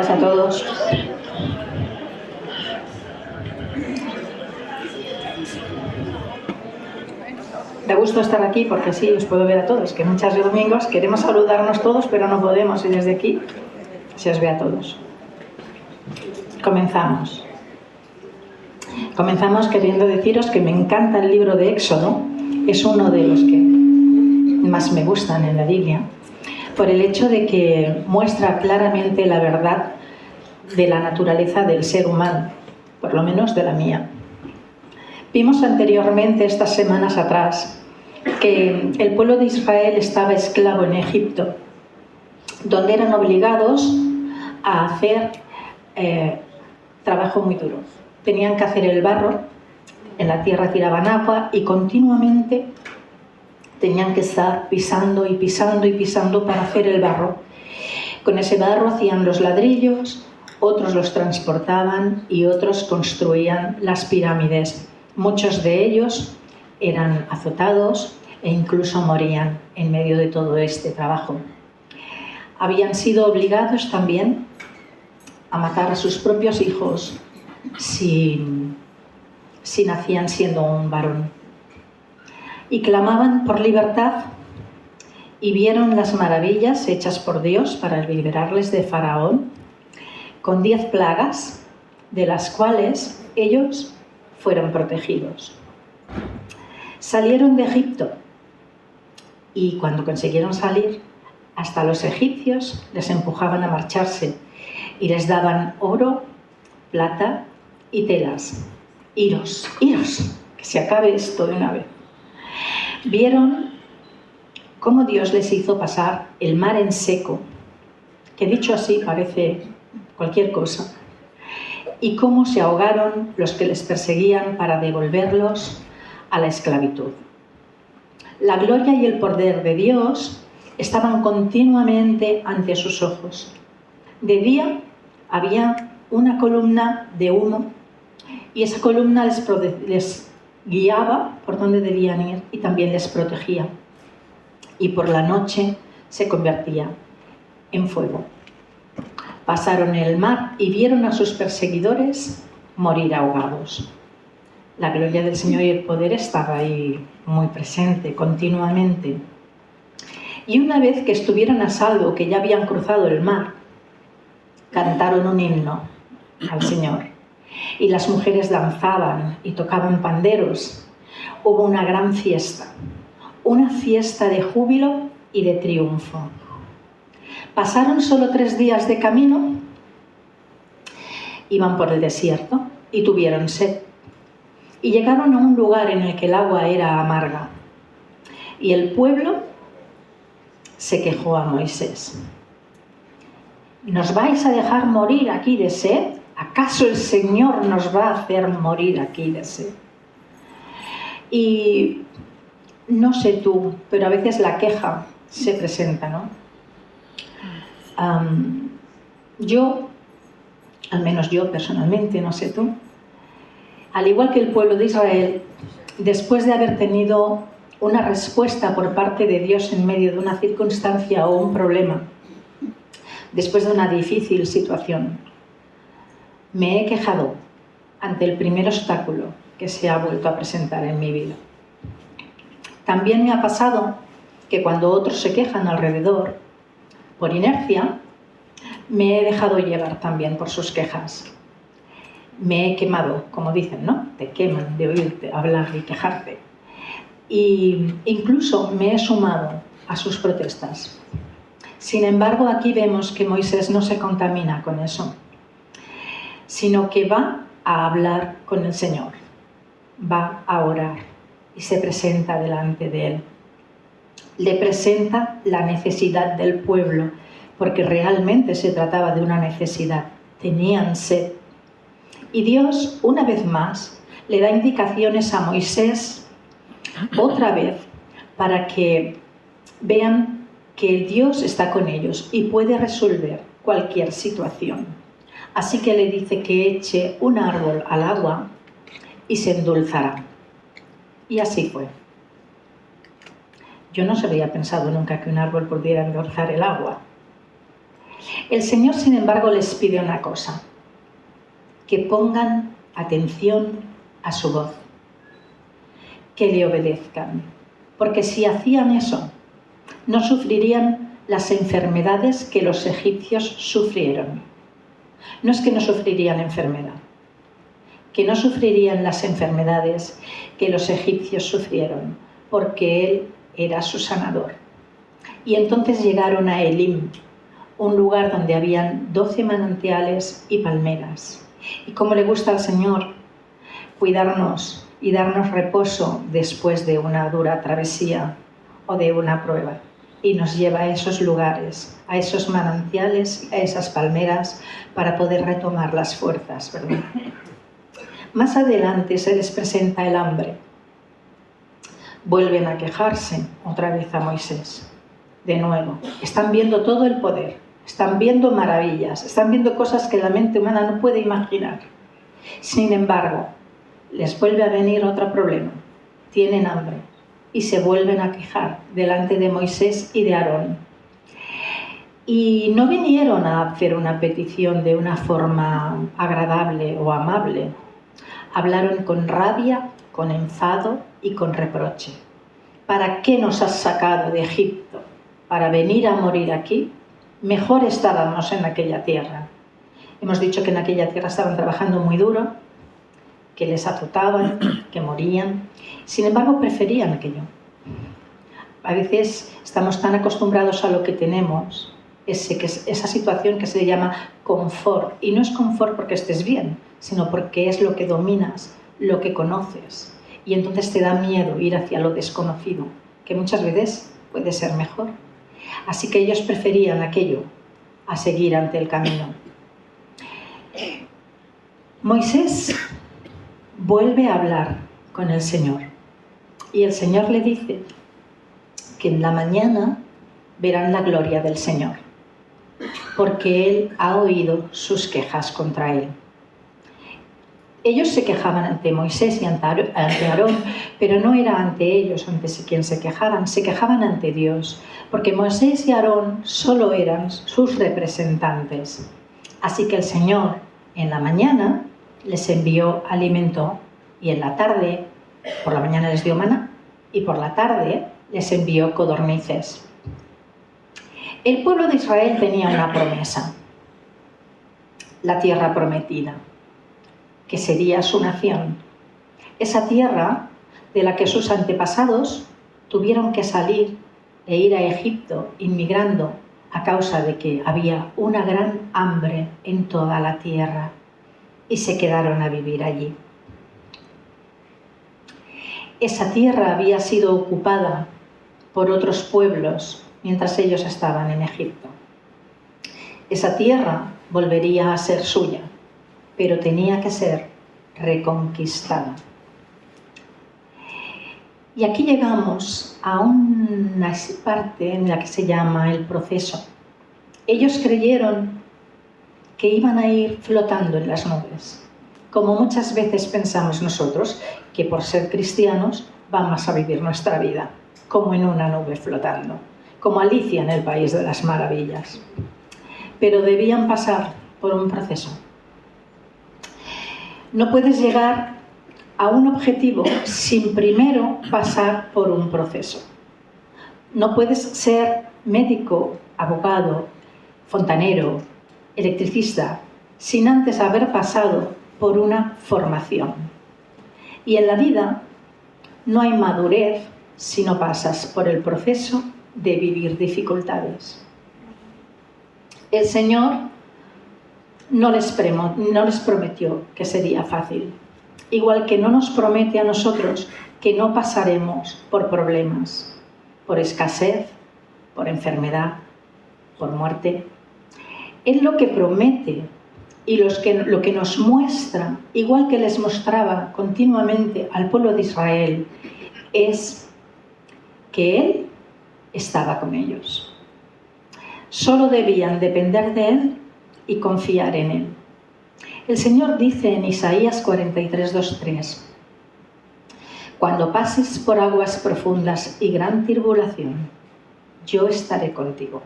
días a todos. Da gusto estar aquí porque así os puedo ver a todos, que muchos domingos queremos saludarnos todos, pero no podemos, y desde aquí se os ve a todos. Comenzamos. Comenzamos queriendo deciros que me encanta el libro de Éxodo, es uno de los que más me gustan en la Biblia, por el hecho de que muestra claramente la verdad de la naturaleza del ser humano, por lo menos de la mía. Vimos anteriormente, estas semanas atrás, que el pueblo de Israel estaba esclavo en Egipto, donde eran obligados a hacer trabajo muy duro. Tenían que hacer el barro, en la tierra tiraban agua y continuamente tenían que estar pisando y pisando y pisando para hacer el barro. Con ese barro hacían los ladrillos, otros los transportaban y otros construían las pirámides. Muchos de ellos eran azotados e incluso morían en medio de todo este trabajo. Habían sido obligados también a matar a sus propios hijos si nacían siendo un varón. Y clamaban por libertad y vieron las maravillas hechas por Dios para liberarles de Faraón, con 10 plagas, de las cuales ellos fueron protegidos. Salieron de Egipto y cuando consiguieron salir, hasta los egipcios les empujaban a marcharse y les daban oro, plata y telas. Iros, iros, que se acabe esto de una vez. Vieron cómo Dios les hizo pasar el mar en seco, que dicho así parece cualquier cosa, y cómo se ahogaron los que les perseguían para devolverlos a la esclavitud. La gloria y el poder de Dios estaban continuamente ante sus ojos. De día había una columna de humo y esa columna les guiaba por donde debían ir y también les protegía. Y por la noche se convertía en fuego. Pasaron el mar y vieron a sus perseguidores morir ahogados. La gloria del Señor y el poder estaba ahí muy presente, continuamente. Y una vez que estuvieron a salvo, que ya habían cruzado el mar, cantaron un himno al Señor. Y las mujeres danzaban y tocaban panderos. Hubo una gran fiesta, una fiesta de júbilo y de triunfo. Pasaron solo 3 días de camino, iban por el desierto y tuvieron sed. Y llegaron a un lugar en el que el agua era amarga. Y el pueblo se quejó a Moisés. ¿Nos vais a dejar morir aquí de sed? ¿Acaso el Señor nos va a hacer morir aquí de sed? Y no sé tú, pero a veces la queja se presenta, ¿no? Al menos yo personalmente, no sé tú, al igual que el pueblo de Israel, después de haber tenido una respuesta por parte de Dios en medio de una circunstancia o un problema, después de una difícil situación, me he quejado ante el primer obstáculo que se ha vuelto a presentar en mi vida. También me ha pasado que cuando otros se quejan alrededor, por inercia, me he dejado llevar también por sus quejas. Me he quemado, como dicen, ¿no? Te queman de oírte hablar y quejarte. Y incluso me he sumado a sus protestas. Sin embargo, aquí vemos que Moisés no se contamina con eso, sino que va a hablar con el Señor, va a orar y se presenta delante de él. Le presenta la necesidad del pueblo, porque realmente se trataba de una necesidad. Tenían sed. Y Dios, una vez más, le da indicaciones a Moisés, otra vez, para que vean que Dios está con ellos y puede resolver cualquier situación. Así que le dice que eche un árbol al agua y se endulzará. Y así fue. Yo no se había pensado nunca que un árbol pudiera endulzar el agua. El Señor, sin embargo, les pide una cosa: que pongan atención a su voz, que le obedezcan, porque si hacían eso, no sufrirían las enfermedades que los egipcios sufrieron. No es que no sufrirían enfermedad, que no sufrirían las enfermedades que los egipcios sufrieron, porque Él era su sanador. Y entonces llegaron a Elim, un lugar donde habían 12 manantiales y palmeras. Y como le gusta al Señor cuidarnos y darnos reposo después de una dura travesía o de una prueba. Y nos lleva a esos lugares, a esos manantiales, a esas palmeras, para poder retomar las fuerzas, ¿verdad? Más adelante se les presenta el hambre. Vuelven a quejarse otra vez a Moisés. De nuevo, están viendo todo el poder, están viendo maravillas, están viendo cosas que la mente humana no puede imaginar. Sin embargo, les vuelve a venir otro problema. Tienen hambre y se vuelven a quejar delante de Moisés y de Aarón. Y no vinieron a hacer una petición de una forma agradable o amable. Hablaron con rabia, con enfado y con reproche. ¿Para qué nos has sacado de Egipto? ¿Para venir a morir aquí? Mejor estábamos en aquella tierra. Hemos dicho que en aquella tierra estaban trabajando muy duro, que les azotaban, que morían. Sin embargo, preferían aquello. A veces estamos tan acostumbrados a lo que tenemos, esa situación que se le llama confort. Y no es confort porque estés bien, sino porque es lo que dominas, lo que conoces. Y entonces te da miedo ir hacia lo desconocido, que muchas veces puede ser mejor. Así que ellos preferían aquello a seguir ante el camino. Moisés vuelve a hablar con el Señor y el Señor le dice que en la mañana verán la gloria del Señor, porque Él ha oído sus quejas contra Él. Ellos se quejaban ante Moisés y ante Aarón, pero no era ante ellos ante quien se quejaban ante Dios, porque Moisés y Aarón solo eran sus representantes. Así que el Señor en la mañana les envió alimento y en la tarde, por la mañana les dio maná y por la tarde les envió codornices. El pueblo de Israel tenía una promesa, la tierra prometida, que sería su nación. Esa tierra de la que sus antepasados tuvieron que salir e ir a Egipto inmigrando a causa de que había una gran hambre en toda la tierra y se quedaron a vivir allí. Esa tierra había sido ocupada por otros pueblos mientras ellos estaban en Egipto. Esa tierra volvería a ser suya, pero tenía que ser reconquistada. Y aquí llegamos a una parte en la que se llama el proceso. Ellos creyeron que iban a ir flotando en las nubes, como muchas veces pensamos nosotros, que por ser cristianos vamos a vivir nuestra vida, como en una nube flotando, como Alicia en el País de las Maravillas. Pero debían pasar por un proceso. No puedes llegar a un objetivo sin primero pasar por un proceso. No puedes ser médico, abogado, fontanero, electricista, sin antes haber pasado por una formación. Y en la vida no hay madurez si no pasas por el proceso de vivir dificultades. El Señor no les prometió que sería fácil, igual que no nos promete a nosotros que no pasaremos por problemas, por escasez, por enfermedad, por muerte. Él lo que promete y lo que nos muestra, igual que les mostraba continuamente al pueblo de Israel, es que Él estaba con ellos. Solo debían depender de Él y confiar en Él. El Señor dice en Isaías 43, 2-3: cuando pases por aguas profundas y gran tribulación, yo estaré contigo,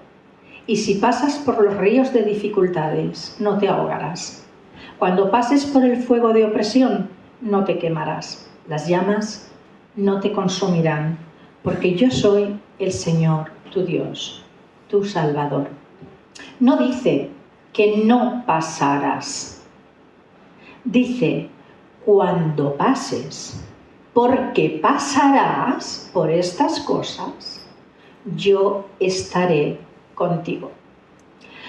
Y si pasas por los ríos de dificultades, no te ahogarás. Cuando pases por el fuego de opresión, no te quemarás. Las llamas no te consumirán, porque yo soy el Señor, tu Dios, tu Salvador. No dice que no pasarás. Dice, cuando pases, porque pasarás por estas cosas, yo estaré contigo.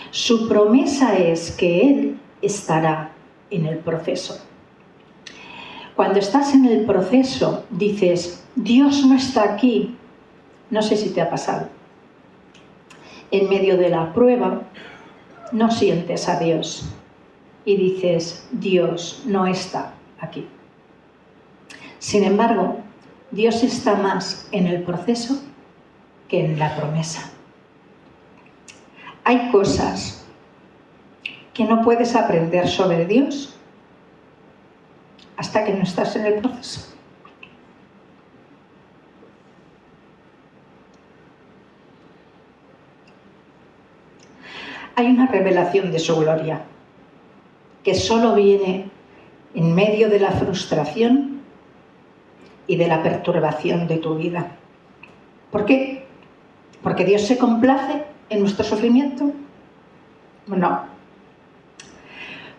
Su promesa es que Él estará en el proceso. Cuando estás en el proceso, dices, Dios no está aquí. No sé si te ha pasado. En medio de la prueba, no sientes a Dios y dices, Dios no está aquí. Sin embargo, Dios está más en el proceso que en la promesa. Hay cosas que no puedes aprender sobre Dios hasta que no estás en el proceso. Hay una revelación de su gloria que solo viene en medio de la frustración y de la perturbación de tu vida. ¿Por qué? ¿Porque Dios se complace en nuestro sufrimiento? No.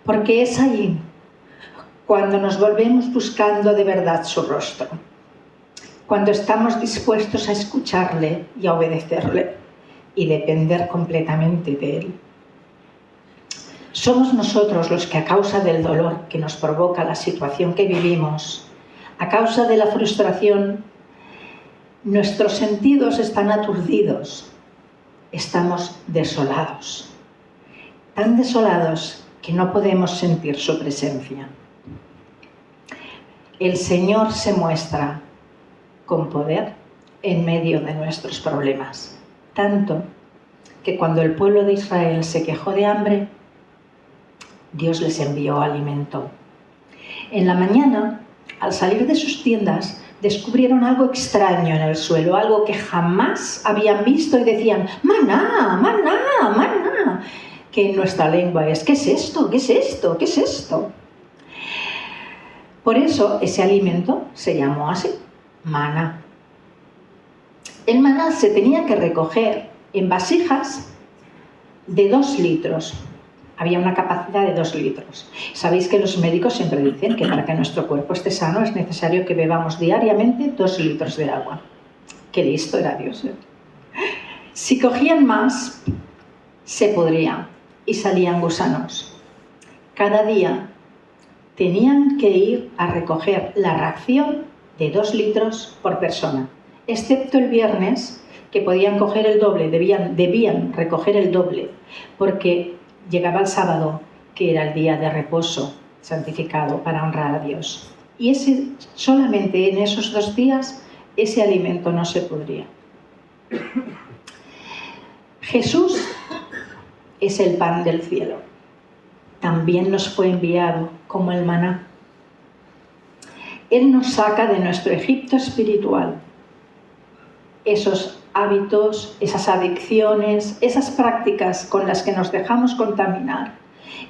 Porque es allí cuando nos volvemos buscando de verdad su rostro, cuando estamos dispuestos a escucharle y a obedecerle y depender completamente de él. Somos nosotros los que, a causa del dolor que nos provoca la situación que vivimos, a causa de la frustración, nuestros sentidos están aturdidos, estamos desolados, tan desolados que no podemos sentir su presencia. El Señor se muestra con poder en medio de nuestros problemas, tanto que cuando el pueblo de Israel se quejó de hambre, Dios les envió alimento. En la mañana, al salir de sus tiendas, descubrieron algo extraño en el suelo, algo que jamás habían visto y decían, maná, maná, maná, que en nuestra lengua es, ¿qué es esto? ¿Qué es esto? ¿Qué es esto? Por eso ese alimento se llamó así, maná. El maná se tenía que recoger en vasijas de 2 litros. Había una capacidad de 2 litros. Sabéis que los médicos siempre dicen que para que nuestro cuerpo esté sano es necesario que bebamos diariamente 2 litros de agua. Qué listo era Dios, ¿eh? Si cogían más, se podría y salían gusanos. Cada día tenían que ir a recoger la ración de 2 litros por persona, excepto el viernes, que podían coger el doble, debían recoger el doble, porque llegaba el sábado, que era el día de reposo santificado para honrar a Dios. Y solamente en esos 2 días ese alimento no se podría. Jesús es el pan del cielo. También nos fue enviado como el maná. Él nos saca de nuestro Egipto espiritual. Esos hábitos, esas adicciones, esas prácticas con las que nos dejamos contaminar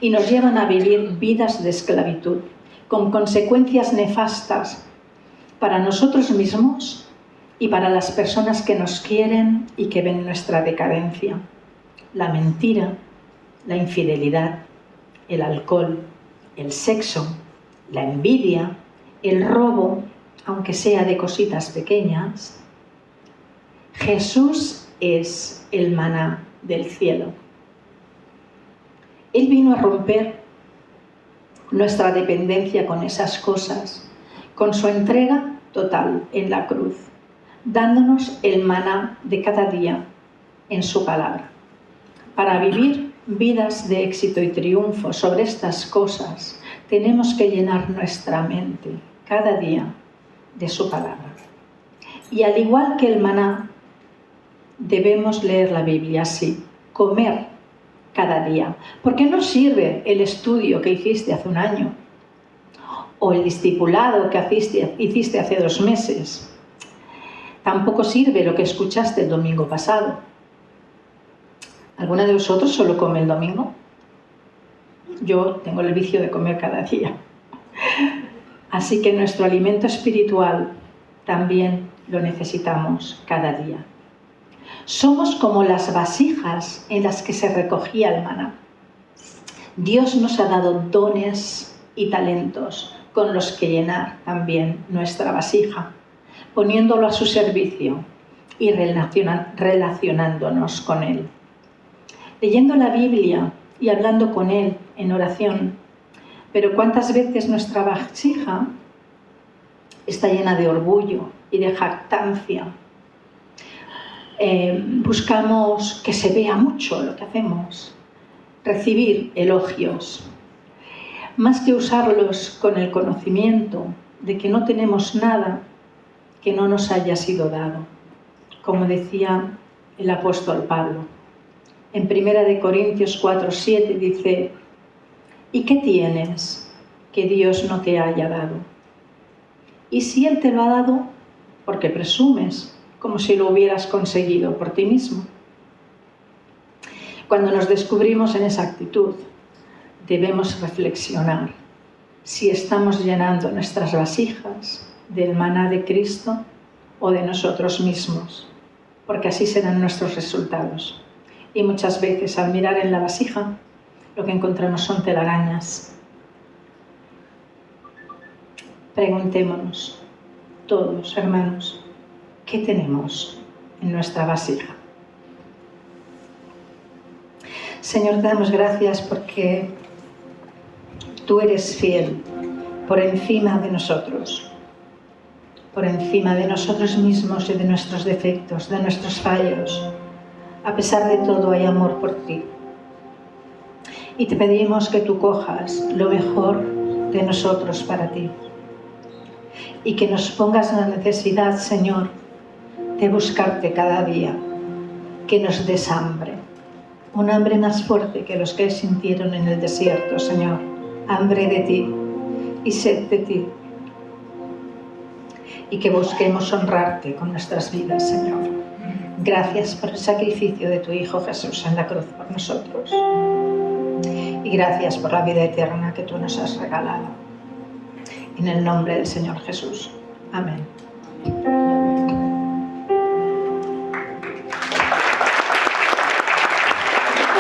y nos llevan a vivir vidas de esclavitud, con consecuencias nefastas para nosotros mismos y para las personas que nos quieren y que ven nuestra decadencia. La mentira, la infidelidad, el alcohol, el sexo, la envidia, el robo, aunque sea de cositas pequeñas. Jesús es el maná del cielo. Él vino a romper nuestra dependencia con esas cosas, con su entrega total en la cruz, dándonos el maná de cada día en su palabra. Para vivir vidas de éxito y triunfo sobre estas cosas, tenemos que llenar nuestra mente cada día de su palabra. Y al igual que el maná, debemos leer la Biblia así, comer cada día. Porque no sirve el estudio que hiciste hace un año o el discipulado que hiciste hace 2 meses. Tampoco sirve lo que escuchaste el domingo pasado. ¿Alguna de vosotros solo come el domingo? Yo tengo el vicio de comer cada día. Así que nuestro alimento espiritual también lo necesitamos cada día. Somos como las vasijas en las que se recogía el maná. Dios nos ha dado dones y talentos con los que llenar también nuestra vasija, poniéndolo a su servicio y relacionándonos con Él. Leyendo la Biblia y hablando con Él en oración, pero ¿cuántas veces nuestra vasija está llena de orgullo y de jactancia? Buscamos que se vea mucho lo que hacemos, recibir elogios, más que usarlos con el conocimiento de que no tenemos nada que no nos haya sido dado. Como decía el apóstol Pablo, en 1 Corintios 4:7 dice: ¿y qué tienes que Dios no te haya dado? Y si Él te lo ha dado, ¿por qué presumes como si lo hubieras conseguido por ti mismo? Cuando nos descubrimos en esa actitud, debemos reflexionar si estamos llenando nuestras vasijas del maná de Cristo o de nosotros mismos, porque así serán nuestros resultados. Y muchas veces al mirar en la vasija, lo que encontramos son telarañas. Preguntémonos todos, hermanos, ¿qué tenemos en nuestra vasija? Señor, te damos gracias porque tú eres fiel por encima de nosotros mismos y de nuestros defectos, de nuestros fallos. A pesar de todo, hay amor por ti. Y te pedimos que tú cojas lo mejor de nosotros para ti. Y que nos pongas la necesidad, Señor, de buscarte cada día. Que nos des hambre. Un hambre más fuerte que los que sintieron en el desierto, Señor. Hambre de ti y sed de ti. Y que busquemos honrarte con nuestras vidas, Señor. Gracias por el sacrificio de tu Hijo Jesús en la cruz por nosotros. Y gracias por la vida eterna que tú nos has regalado. En el nombre del Señor Jesús. Amén.